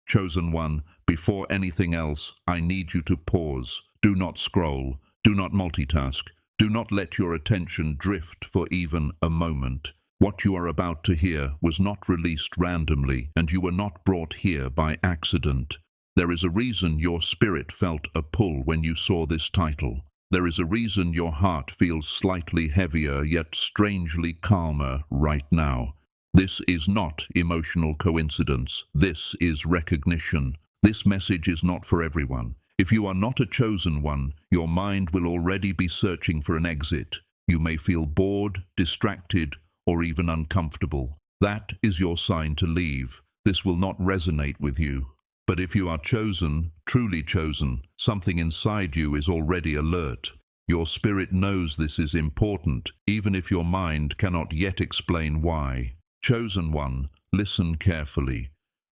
Chosen one, before anything else, I need you to pause. Do not scroll. Do not multitask. Do not let your attention drift for even a moment. What you are about to hear was not released randomly, and you were not brought here by accident. There is a reason your spirit felt a pull when you saw this title. There is a reason your heart feels slightly heavier yet strangely calmer right now. This is not emotional coincidence. This is recognition. This message is not for everyone. If you are not a chosen one, your mind will already be searching for an exit. You may feel bored, distracted, or even uncomfortable. That is your sign to leave. This will not resonate with you. But if you are chosen, truly chosen, something inside you is already alert. Your spirit knows this is important, even if your mind cannot yet explain why. Chosen one, listen carefully.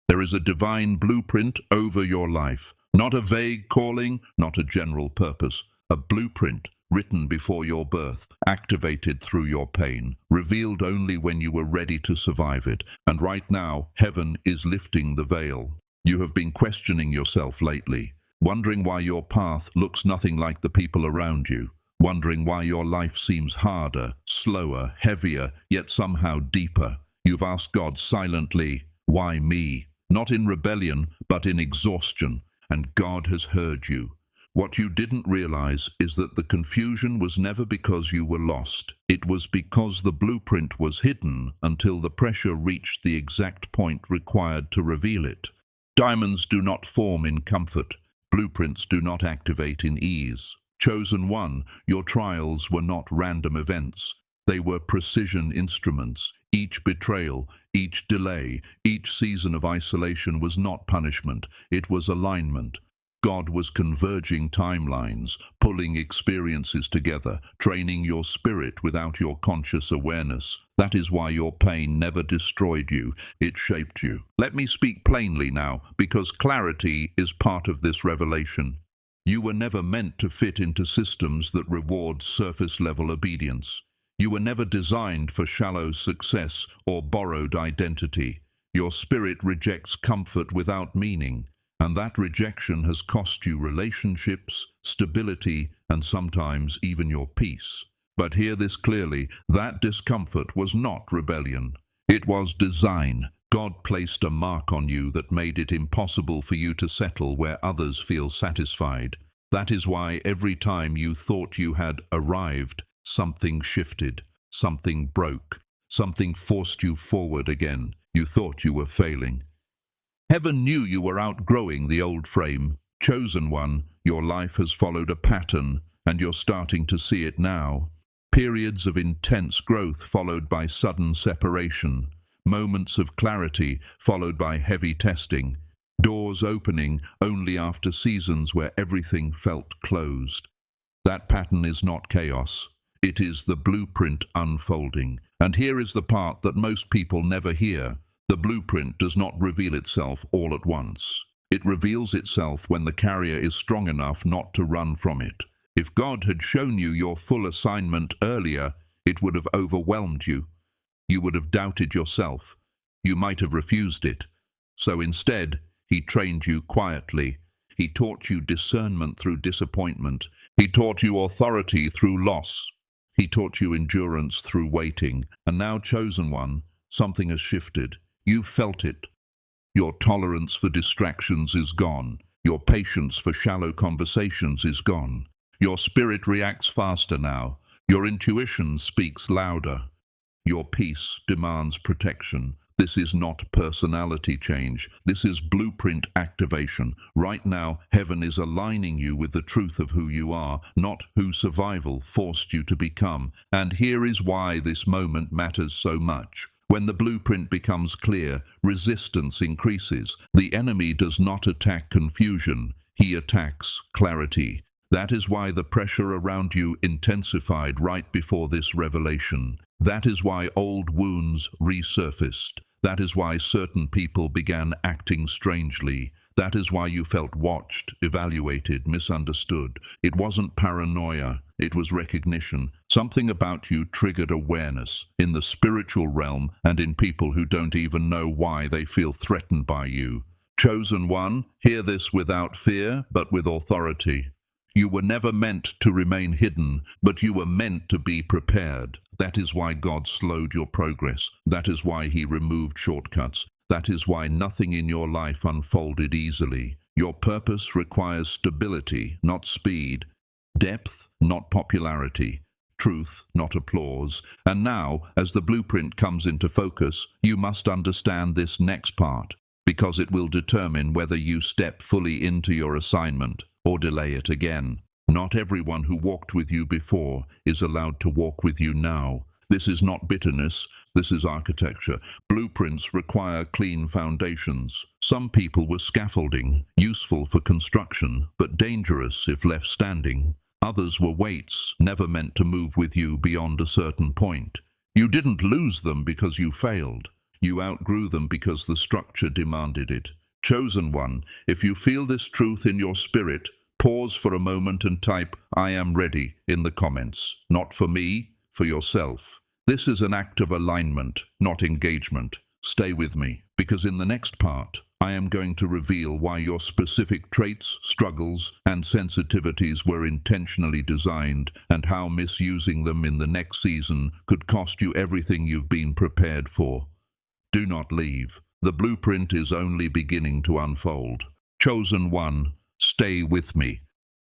There is a divine blueprint over your life. Not a vague calling, not a general purpose. A blueprint written before your birth, activated through your pain, revealed only when you were ready to survive it. And right now, heaven is lifting the veil. You have been questioning yourself lately, wondering why your path looks nothing like the people around you, wondering why your life seems harder, slower, heavier, yet somehow deeper. You've asked God silently, why me? Not in rebellion, but in exhaustion, and God has heard you. What you didn't realize is that the confusion was never because you were lost. It was because the blueprint was hidden until the pressure reached the exact point required to reveal it. Diamonds do not form in comfort. Blueprints do not activate in ease. Chosen one, your trials were not random events. They were precision instruments. Each betrayal, each delay, each season of isolation was not punishment. It was alignment. God was converging timelines, pulling experiences together, training your spirit without your conscious awareness. That is why your pain never destroyed you, it shaped you. Let me speak plainly now, because clarity is part of this revelation. You were never meant to fit into systems that reward surface-level obedience. You were never designed for shallow success or borrowed identity. Your spirit rejects comfort without meaning. And that rejection has cost you relationships, stability, and sometimes even your peace. But hear this clearly, that discomfort was not rebellion. It was design. God placed a mark on you that made it impossible for you to settle where others feel satisfied. That is why every time you thought you had arrived, something shifted, something broke, something forced you forward again. You thought you were failing. Heaven knew you were outgrowing the old frame. Chosen one, your life has followed a pattern, and you're starting to see it now. Periods of intense growth followed by sudden separation. Moments of clarity followed by heavy testing. Doors opening only after seasons where everything felt closed. That pattern is not chaos. It is the blueprint unfolding. And here is the part that most people never hear. The blueprint does not reveal itself all at once. It reveals itself when the carrier is strong enough not to run from it. If God had shown you your full assignment earlier, it would have overwhelmed you. You would have doubted yourself. You might have refused it. So instead, He trained you quietly. He taught you discernment through disappointment. He taught you authority through loss. He taught you endurance through waiting. And now, chosen one, something has shifted. You've felt it. Your tolerance for distractions is gone. Your patience for shallow conversations is gone. Your spirit reacts faster now. Your intuition speaks louder. Your peace demands protection. This is not personality change. This is blueprint activation. Right now, heaven is aligning you with the truth of who you are, not who survival forced you to become. And here is why this moment matters so much. When the blueprint becomes clear, resistance increases. The enemy does not attack confusion. He attacks clarity. That is why the pressure around you intensified right before this revelation. That is why old wounds resurfaced. That is why certain people began acting strangely. That is why you felt watched, evaluated, misunderstood. It wasn't paranoia, it was recognition. Something about you triggered awareness in the spiritual realm and in people who don't even know why they feel threatened by you. Chosen one, hear this without fear, but with authority. You were never meant to remain hidden, but you were meant to be prepared. That is why God slowed your progress. That is why He removed shortcuts. That is why nothing in your life unfolded easily. Your purpose requires stability, not speed, depth, not popularity, truth, not applause. And now, as the blueprint comes into focus, you must understand this next part, because it will determine whether you step fully into your assignment or delay it again. Not everyone who walked with you before is allowed to walk with you now. This is not bitterness, this is architecture. Blueprints require clean foundations. Some people were scaffolding, useful for construction, but dangerous if left standing. Others were weights, never meant to move with you beyond a certain point. You didn't lose them because you failed. You outgrew them because the structure demanded it. Chosen one, if you feel this truth in your spirit, pause for a moment and type, "I am ready," in the comments. Not for me, for yourself. This is an act of alignment, not engagement. Stay with me, because in the next part, I am going to reveal why your specific traits, struggles, and sensitivities were intentionally designed, and how misusing them in the next season could cost you everything you've been prepared for. Do not leave. The blueprint is only beginning to unfold. Chosen one, stay with me.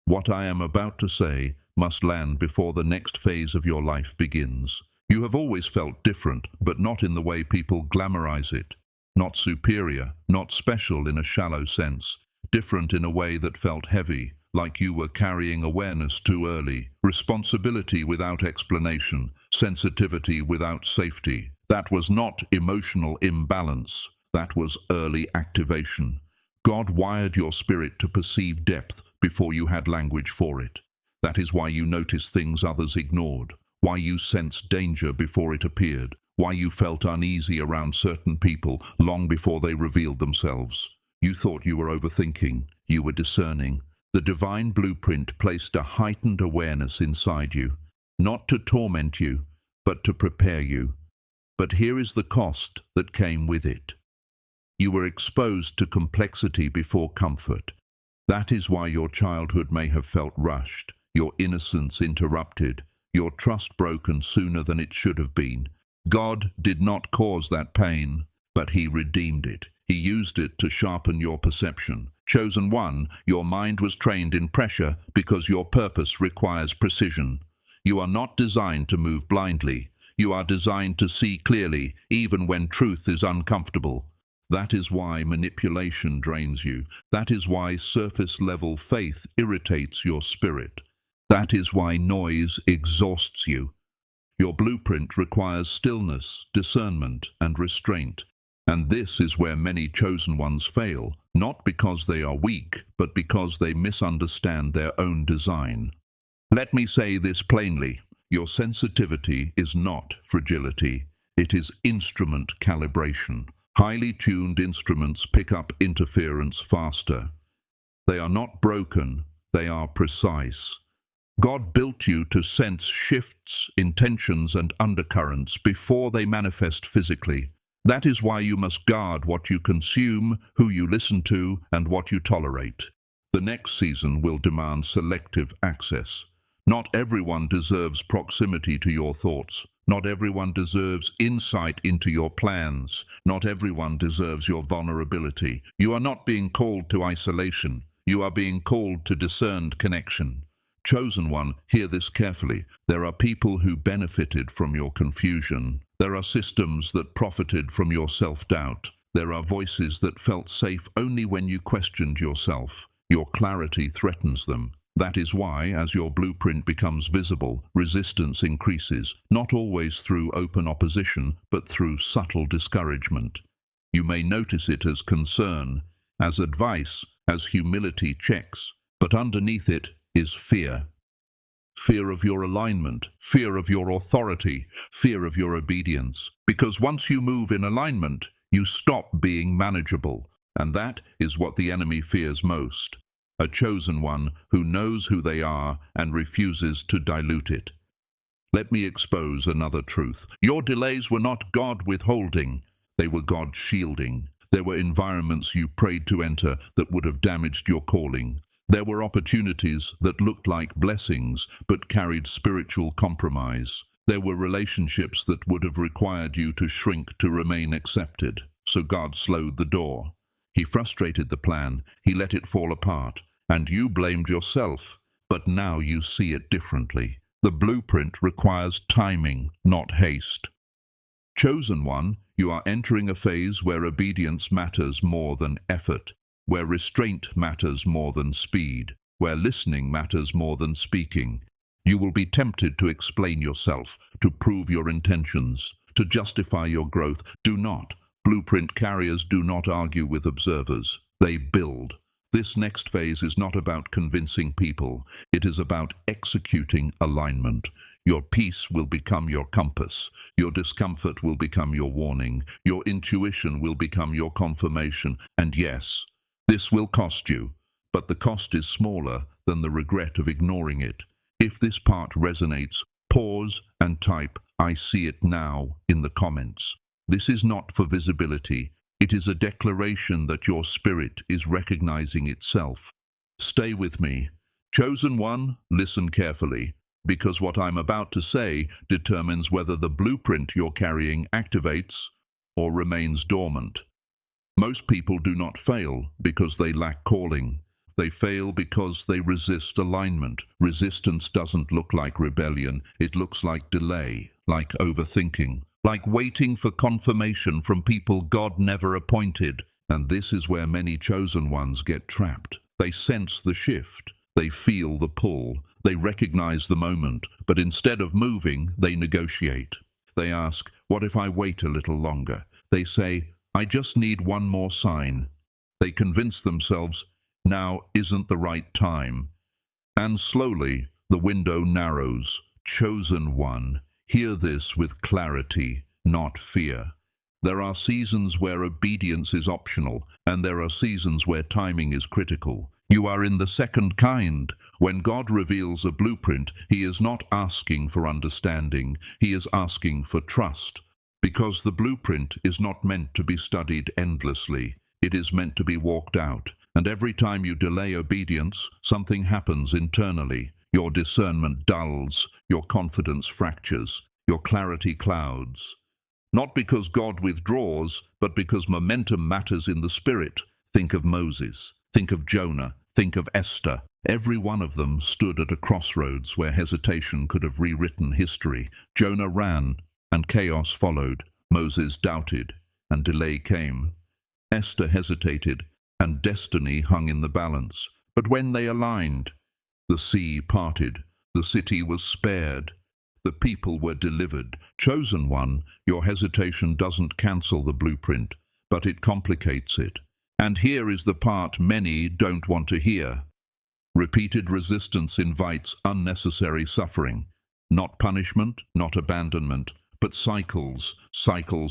What I am about to say must land before the next phase of your life begins. You have always felt different, but not in the way people glamorize it. Not superior, not special in a shallow sense. Different in a way that felt heavy, like you were carrying awareness too early. Responsibility without explanation, sensitivity without safety. That was not emotional imbalance. That was early activation. God wired your spirit to perceive depth before you had language for it. That is why you noticed things others ignored, why you sensed danger before it appeared, why you felt uneasy around certain people long before they revealed themselves. You thought you were overthinking, you were discerning. The divine blueprint placed a heightened awareness inside you, not to torment you, but to prepare you. But here is the cost that came with it. You were exposed to complexity before comfort. That is why your childhood may have felt rushed, your innocence interrupted, your trust broken sooner than it should have been. God did not cause that pain, but He redeemed it. He used it to sharpen your perception. Chosen one, your mind was trained in pressure because your purpose requires precision. You are not designed to move blindly. You are designed to see clearly, even when truth is uncomfortable. That is why manipulation drains you. That is why surface-level faith irritates your spirit. That is why noise exhausts you. Your blueprint requires stillness, discernment, and restraint. And this is where many chosen ones fail, not because they are weak, but because they misunderstand their own design. Let me say this plainly. Your sensitivity is not fragility. It is instrument calibration. Highly tuned instruments pick up interference faster. They are not broken, they are precise. God built you to sense shifts, intentions, and undercurrents before they manifest physically. That is why you must guard what you consume, who you listen to, and what you tolerate. The next season will demand selective access. Not everyone deserves proximity to your thoughts. Not everyone deserves insight into your plans. Not everyone deserves your vulnerability. You are not being called to isolation. You are being called to discerned connection. Chosen one, hear this carefully. There are people who benefited from your confusion. There are systems that profited from your self-doubt. There are voices that felt safe only when you questioned yourself. Your clarity threatens them. That is why, as your blueprint becomes visible, resistance increases, not always through open opposition, but through subtle discouragement. You may notice it as concern, as advice, as humility checks, but underneath it is fear. Fear of your alignment, fear of your authority, fear of your obedience. Because once you move in alignment, you stop being manageable, and that is what the enemy fears most. A chosen one who knows who they are and refuses to dilute it. Let me expose another truth. Your delays were not God withholding, they were God shielding. There were environments you prayed to enter that would have damaged your calling. There were opportunities that looked like blessings but carried spiritual compromise. There were relationships that would have required you to shrink to remain accepted. So God slowed the door. He frustrated the plan. He let it fall apart. And you blamed yourself. But now you see it differently. The blueprint requires timing, not haste. Chosen one, you are entering a phase where obedience matters more than effort, where restraint matters more than speed, where listening matters more than speaking. You will be tempted to explain yourself, to prove your intentions, to justify your growth. Do not. Blueprint carriers do not argue with observers. They build. This next phase is not about convincing people. It is about executing alignment. Your peace will become your compass. Your discomfort will become your warning. Your intuition will become your confirmation. And yes, this will cost you, but the cost is smaller than the regret of ignoring it. If this part resonates, pause and type, "I see it now," in the comments. This is not for visibility. It is a declaration that your spirit is recognizing itself. Stay with me. Chosen one, listen carefully, because what I'm about to say determines whether the blueprint you're carrying activates or remains dormant. Most people do not fail because they lack calling. They fail because they resist alignment. Resistance doesn't look like rebellion. It looks like delay, like overthinking, like waiting for confirmation from people God never appointed. And this is where many chosen ones get trapped. They sense the shift. They feel the pull. They recognize the moment. But instead of moving, they negotiate. They ask, "What if I wait a little longer?" They say, "I just need one more sign." They convince themselves, now isn't the right time. And slowly, the window narrows. Chosen one, hear this with clarity, not fear. There are seasons where obedience is optional, and there are seasons where timing is critical. You are in the second kind. When God reveals a blueprint, He is not asking for understanding. He is asking for trust. Because the blueprint is not meant to be studied endlessly. It is meant to be walked out. And every time you delay obedience, something happens internally. Your discernment dulls, your confidence fractures, your clarity clouds. Not because God withdraws, but because momentum matters in the spirit. Think of Moses, think of Jonah, think of Esther. Every one of them stood at a crossroads where hesitation could have rewritten history. Jonah ran, and chaos followed. Moses doubted, and delay came. Esther hesitated, and destiny hung in the balance. But when they aligned, the sea parted, the city was spared, the people were delivered. Chosen one, your hesitation doesn't cancel the blueprint, but it complicates it. And here is the part many don't want to hear. Repeated resistance invites unnecessary suffering. Not punishment, not abandonment, but cycles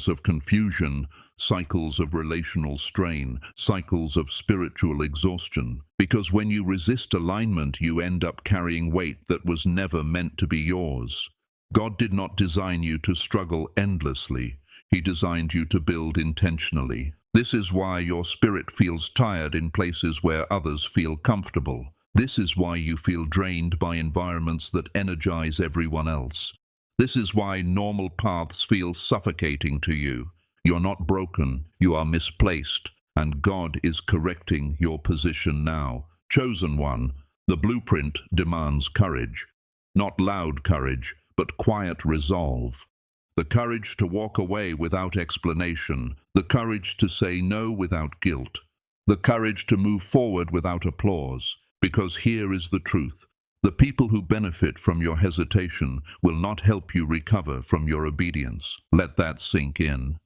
of confusion, cycles of relational strain, cycles of spiritual exhaustion. Because when you resist alignment, you end up carrying weight that was never meant to be yours. God did not design you to struggle endlessly. He designed you to build intentionally. This is why your spirit feels tired in places where others feel comfortable. This is why you feel drained by environments that energize everyone else. This is why normal paths feel suffocating to you. You're not broken, you are misplaced, and God is correcting your position now. Chosen one, the blueprint demands courage. Not loud courage, but quiet resolve. The courage to walk away without explanation. The courage to say no without guilt. The courage to move forward without applause. Because here is the truth. The people who benefit from your hesitation will not help you recover from your obedience. Let that sink in.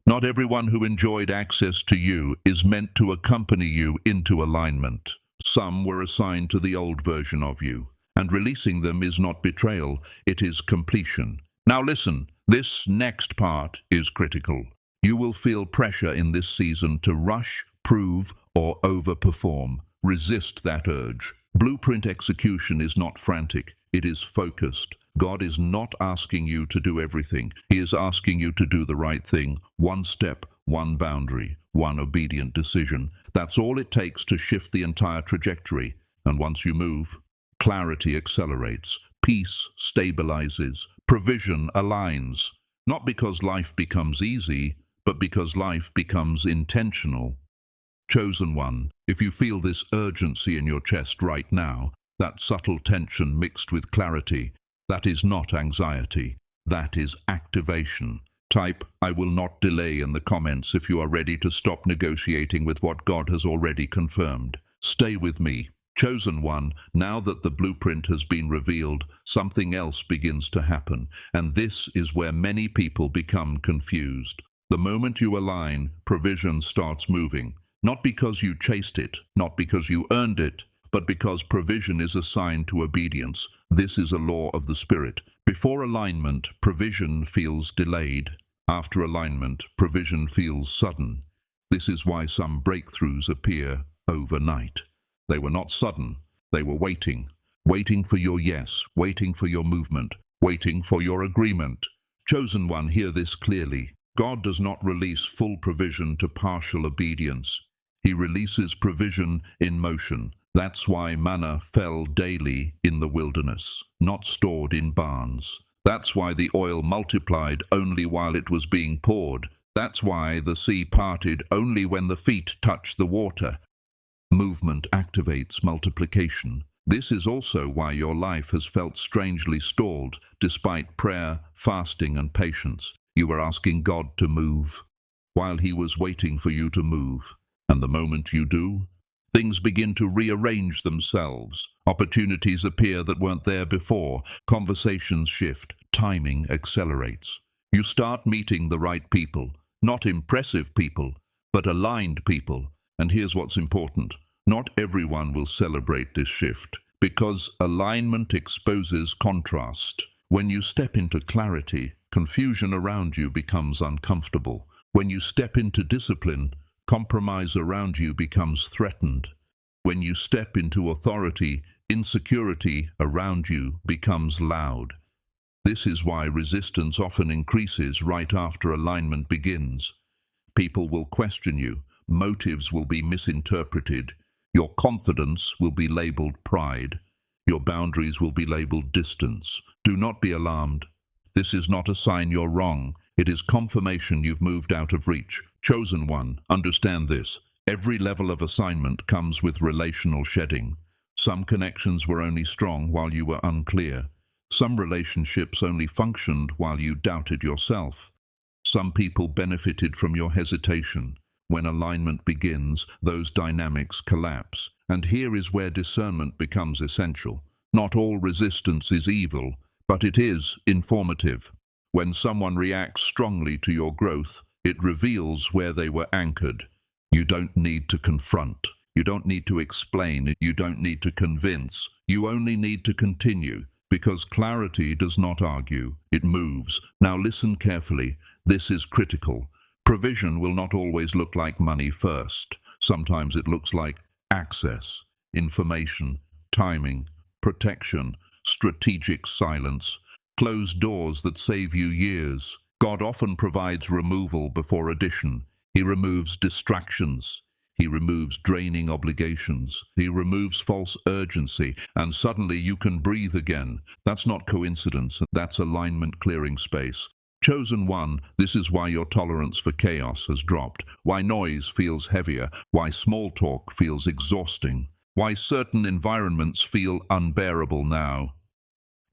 Not everyone who enjoyed access to you is meant to accompany you into alignment. Some were assigned to the old version of you, and releasing them is not betrayal, it is completion. Now listen, this next part is critical. You will feel pressure in this season to rush, prove, or overperform. Resist that urge. Blueprint execution is not frantic, it is focused. God is not asking you to do everything. He is asking you to do the right thing, one step, one boundary, one obedient decision. That's all it takes to shift the entire trajectory. And once you move, clarity accelerates, peace stabilizes, provision aligns. Not because life becomes easy, but because life becomes intentional. Chosen one, if you feel this urgency in your chest right now, that subtle tension mixed with clarity, that is not anxiety, that is activation. Type, "I will not delay" in the comments if you are ready to stop negotiating with what God has already confirmed. Stay with me. Chosen one, now that the blueprint has been revealed, something else begins to happen, and this is where many people become confused. The moment you align, provision starts moving. Not because you chased it, not because you earned it, but because provision is assigned to obedience. This is a law of the Spirit. Before alignment, provision feels delayed. After alignment, provision feels sudden. This is why some breakthroughs appear overnight. They were not sudden. They were waiting. Waiting for your yes, waiting for your movement, waiting for your agreement. Chosen one, hear this clearly. God does not release full provision to partial obedience. He releases provision in motion. That's why manna fell daily in the wilderness, not stored in barns. That's why the oil multiplied only while it was being poured. That's why the sea parted only when the feet touched the water. Movement activates multiplication. This is also why your life has felt strangely stalled, despite prayer, fasting, and patience. You were asking God to move, while He was waiting for you to move. And the moment you do, things begin to rearrange themselves. Opportunities appear that weren't there before. Conversations shift. Timing accelerates. You start meeting the right people. Not impressive people, but aligned people. And here's what's important. Not everyone will celebrate this shift, because alignment exposes contrast. When you step into clarity, confusion around you becomes uncomfortable. When you step into discipline, compromise around you becomes threatened. When you step into authority, insecurity around you becomes loud. This is why resistance often increases right after alignment begins. People will question you. Motives will be misinterpreted. Your confidence will be labeled pride. Your boundaries will be labeled distance. Do not be alarmed. This is not a sign you're wrong. It is confirmation you've moved out of reach. Chosen one, understand this. Every level of assignment comes with relational shedding. Some connections were only strong while you were unclear. Some relationships only functioned while you doubted yourself. Some people benefited from your hesitation. When alignment begins, those dynamics collapse. And here is where discernment becomes essential. Not all resistance is evil, but it is informative. When someone reacts strongly to your growth, it reveals where they were anchored. You don't need to confront. You don't need to explain. You don't need to convince. You only need to continue, because clarity does not argue. It moves. Now listen carefully. This is critical. Provision will not always look like money first. Sometimes it looks like access, information, timing, protection, strategic silence, closed doors that save you years. God often provides removal before addition. He removes distractions. He removes draining obligations. He removes false urgency, and suddenly you can breathe again. That's not coincidence. That's alignment clearing space. Chosen one, this is why your tolerance for chaos has dropped, why noise feels heavier, why small talk feels exhausting, why certain environments feel unbearable now.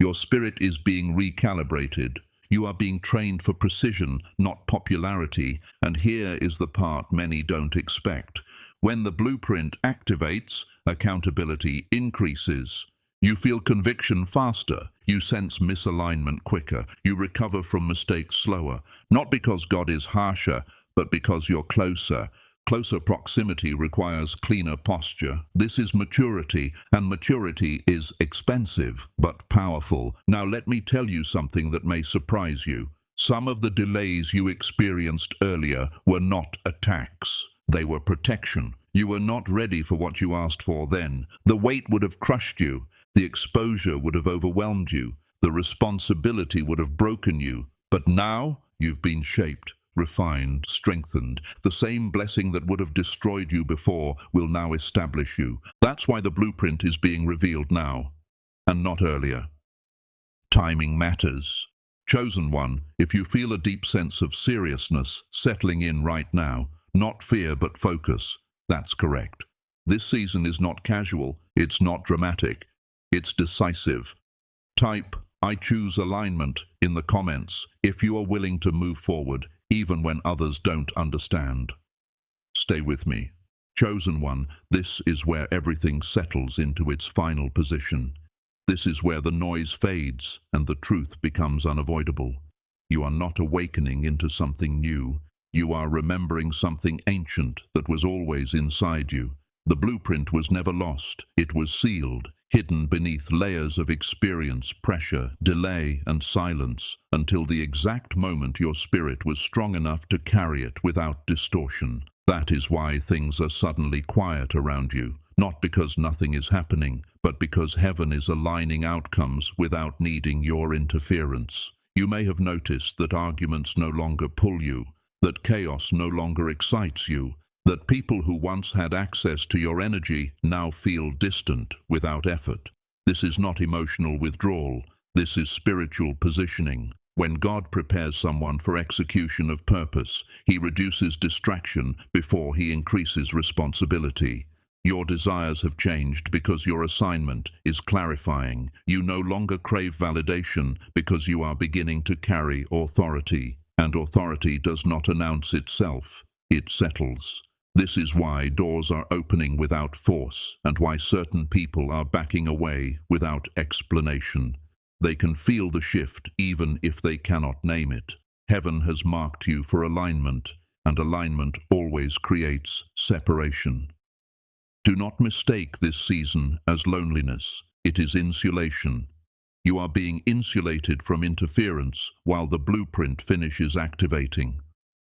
Your spirit is being recalibrated. You are being trained for precision, not popularity, and here is the part many don't expect. When the blueprint activates, accountability increases. You feel conviction faster. You sense misalignment quicker. You recover from mistakes slower. Not because God is harsher, but because you're closer. Closer proximity requires cleaner posture. This is maturity, and maturity is expensive, but powerful. Now let me tell you something that may surprise you. Some of the delays you experienced earlier were not attacks. They were protection. You were not ready for what you asked for then. The weight would have crushed you. The exposure would have overwhelmed you. The responsibility would have broken you. But now you've been shaped. refined, strengthened. The same blessing that would have destroyed you before will now establish you. That's why the blueprint is being revealed now, and not earlier. Timing matters. Chosen one, if you feel a deep sense of seriousness settling in right now, not fear but focus, that's correct. This season is not casual, it's not dramatic, it's decisive. Type, "I choose alignment" in the comments if you are willing to move forward, even when others don't understand. Stay with me. Chosen one, this is where everything settles into its final position. This is where the noise fades and the truth becomes unavoidable. You are not awakening into something new. You are remembering something ancient that was always inside you. The blueprint was never lost. It was sealed, hidden beneath layers of experience, pressure, delay, and silence, until the exact moment your spirit was strong enough to carry it without distortion. That is why things are suddenly quiet around you. Not because nothing is happening, but because heaven is aligning outcomes without needing your interference. You may have noticed that arguments no longer pull you, that chaos no longer excites you, that people who once had access to your energy now feel distant without effort. This is not emotional withdrawal, this is spiritual positioning. When God prepares someone for execution of purpose, He reduces distraction before He increases responsibility. Your desires have changed because your assignment is clarifying. You no longer crave validation because you are beginning to carry authority. And authority does not announce itself, it settles. This is why doors are opening without force, and why certain people are backing away without explanation. They can feel the shift even if they cannot name it. Heaven has marked you for alignment, and alignment always creates separation. Do not mistake this season as loneliness. It is insulation. You are being insulated from interference while the blueprint finishes activating.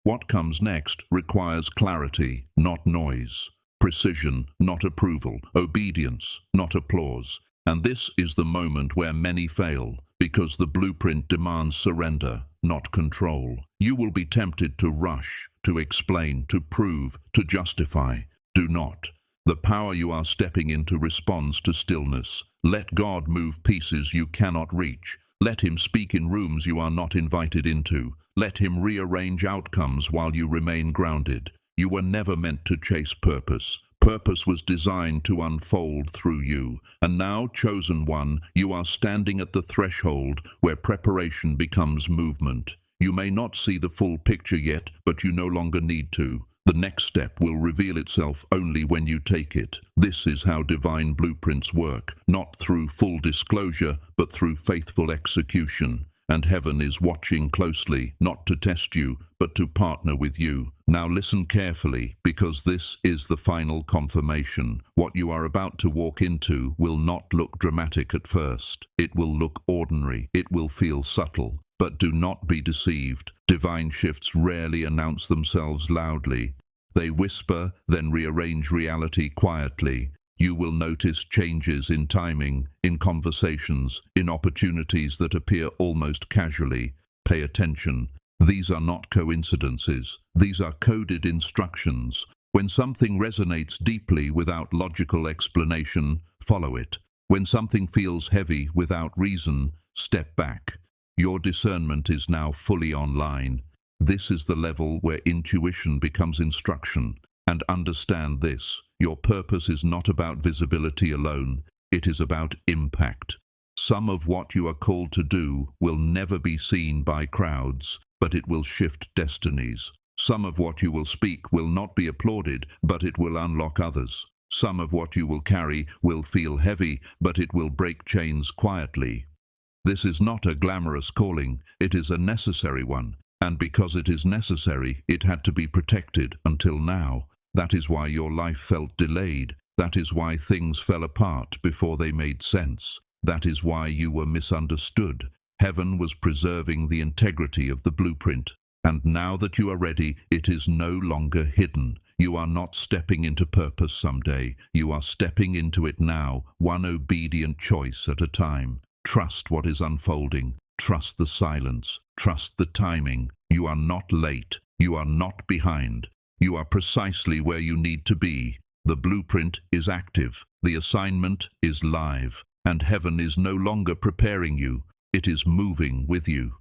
What comes next requires clarity, not noise, precision, not approval, obedience, not applause. And this is the moment where many fail, because the blueprint demands surrender, not control. You will be tempted to rush, to explain, to prove, to justify. Do not. The power you are stepping into responds to stillness. Let God move pieces you cannot reach. Let Him speak in rooms you are not invited into. Let Him rearrange outcomes while you remain grounded. You were never meant to chase purpose. Purpose was designed to unfold through you. And now, chosen one, you are standing at the threshold where preparation becomes movement. You may not see the full picture yet, but you no longer need to. The next step will reveal itself only when you take it. This is how divine blueprints work, not through full disclosure, but through faithful execution. And heaven is watching closely, not to test you, but to partner with you. Now listen carefully, because this is the final confirmation. What you are about to walk into will not look dramatic at first. It will look ordinary. It will feel subtle. But do not be deceived. Divine shifts rarely announce themselves loudly. They whisper, then rearrange reality quietly. You will notice changes in timing, in conversations, in opportunities that appear almost casually. Pay attention. These are not coincidences. These are coded instructions. When something resonates deeply without logical explanation, follow it. When something feels heavy without reason, step back. Your discernment is now fully online. This is the level where intuition becomes instruction. And understand this, your purpose is not about visibility alone, it is about impact. Some of what you are called to do will never be seen by crowds, but it will shift destinies. Some of what you will speak will not be applauded, but it will unlock others. Some of what you will carry will feel heavy, but it will break chains quietly. This is not a glamorous calling, it is a necessary one. And because it is necessary, it had to be protected until now. That is why your life felt delayed. That is why things fell apart before they made sense. That is why you were misunderstood. Heaven was preserving the integrity of the blueprint. And now that you are ready, it is no longer hidden. You are not stepping into purpose someday. You are stepping into it now, one obedient choice at a time. Trust what is unfolding. Trust the silence. Trust the timing. You are not late. You are not behind. You are precisely where you need to be. The blueprint is active. The assignment is live. And heaven is no longer preparing you. It is moving with you.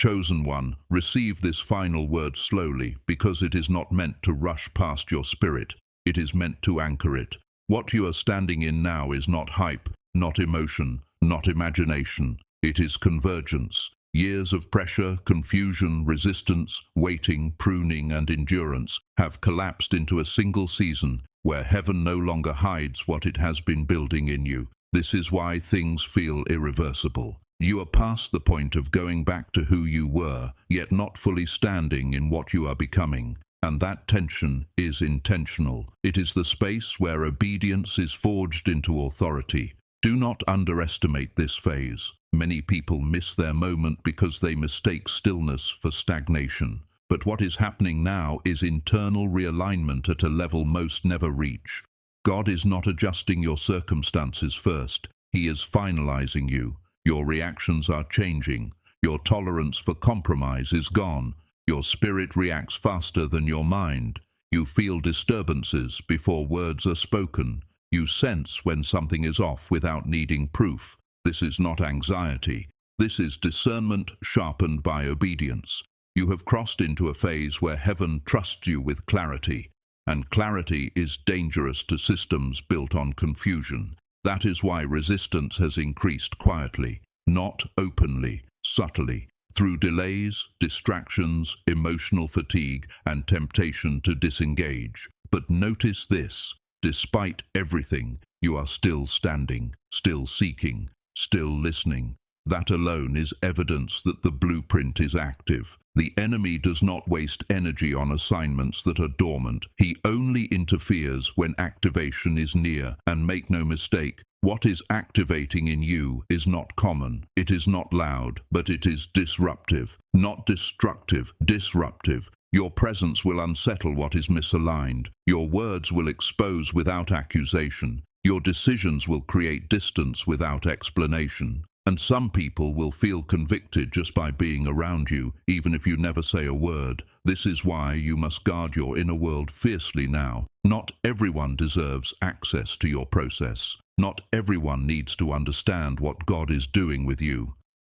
Chosen one, receive this final word slowly, because it is not meant to rush past your spirit. It is meant to anchor it. What you are standing in now is not hype, not emotion, not imagination. It is convergence. Years of pressure, confusion, resistance, waiting, pruning, and endurance have collapsed into a single season where heaven no longer hides what it has been building in you. This is why things feel irreversible. You are past the point of going back to who you were, yet not fully standing in what you are becoming. And that tension is intentional. It is the space where obedience is forged into authority. Do not underestimate this phase. Many people miss their moment because they mistake stillness for stagnation. But what is happening now is internal realignment at a level most never reach. God is not adjusting your circumstances first. He is finalizing you. Your reactions are changing. Your tolerance for compromise is gone. Your spirit reacts faster than your mind. You feel disturbances before words are spoken. You sense when something is off without needing proof. This is not anxiety. This is discernment sharpened by obedience. You have crossed into a phase where heaven trusts you with clarity, and clarity is dangerous to systems built on confusion. That is why resistance has increased quietly, not openly, subtly, through delays, distractions, emotional fatigue, and temptation to disengage. But notice this: despite everything, you are still standing, still seeking, still listening. That alone is evidence that the blueprint is active. The enemy does not waste energy on assignments that are dormant. He only interferes when activation is near. And make no mistake, what is activating in you is not common. It is not loud, but it is disruptive. Not destructive, disruptive. Your presence will unsettle what is misaligned. Your words will expose without accusation. Your decisions will create distance without explanation. And some people will feel convicted just by being around you, even if you never say a word. This is why you must guard your inner world fiercely now. Not everyone deserves access to your process. Not everyone needs to understand what God is doing with you.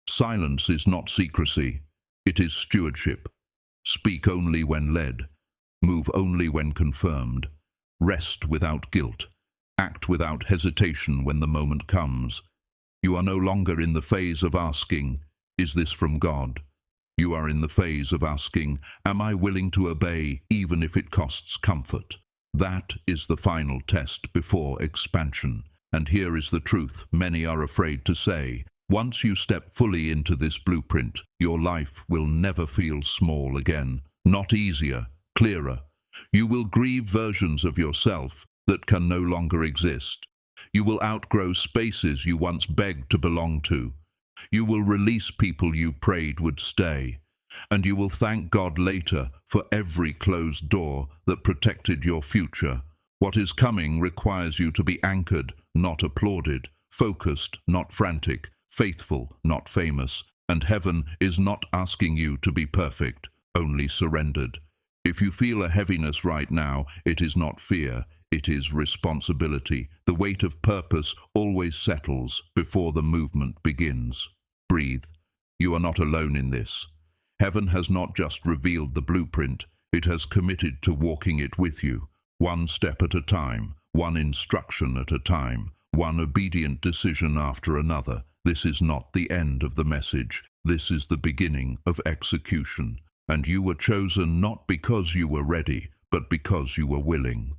Silence is not secrecy. It is stewardship. Speak only when led. Move only when confirmed. Rest without guilt. Act without hesitation when the moment comes. You are no longer in the phase of asking, "Is this from God?" You are in the phase of asking, "Am I willing to obey even if it costs comfort?" That is the final test before expansion. And here is the truth many are afraid to say. Once you step fully into this blueprint, your life will never feel small again. Not easier, clearer. You will grieve versions of yourself that can no longer exist. You will outgrow spaces you once begged to belong to. You will release people you prayed would stay. And you will thank God later for every closed door that protected your future. What is coming requires you to be anchored, not applauded, focused, not frantic, faithful, not famous. And heaven is not asking you to be perfect, only surrendered. If you feel a heaviness right now, it is not fear. It is responsibility. The weight of purpose always settles before the movement begins. Breathe. You are not alone in this. Heaven has not just revealed the blueprint, it has committed to walking it with you, one step at a time, one instruction at a time, one obedient decision after another. This is not the end of the message. This is the beginning of execution. And you were chosen not because you were ready, but because you were willing.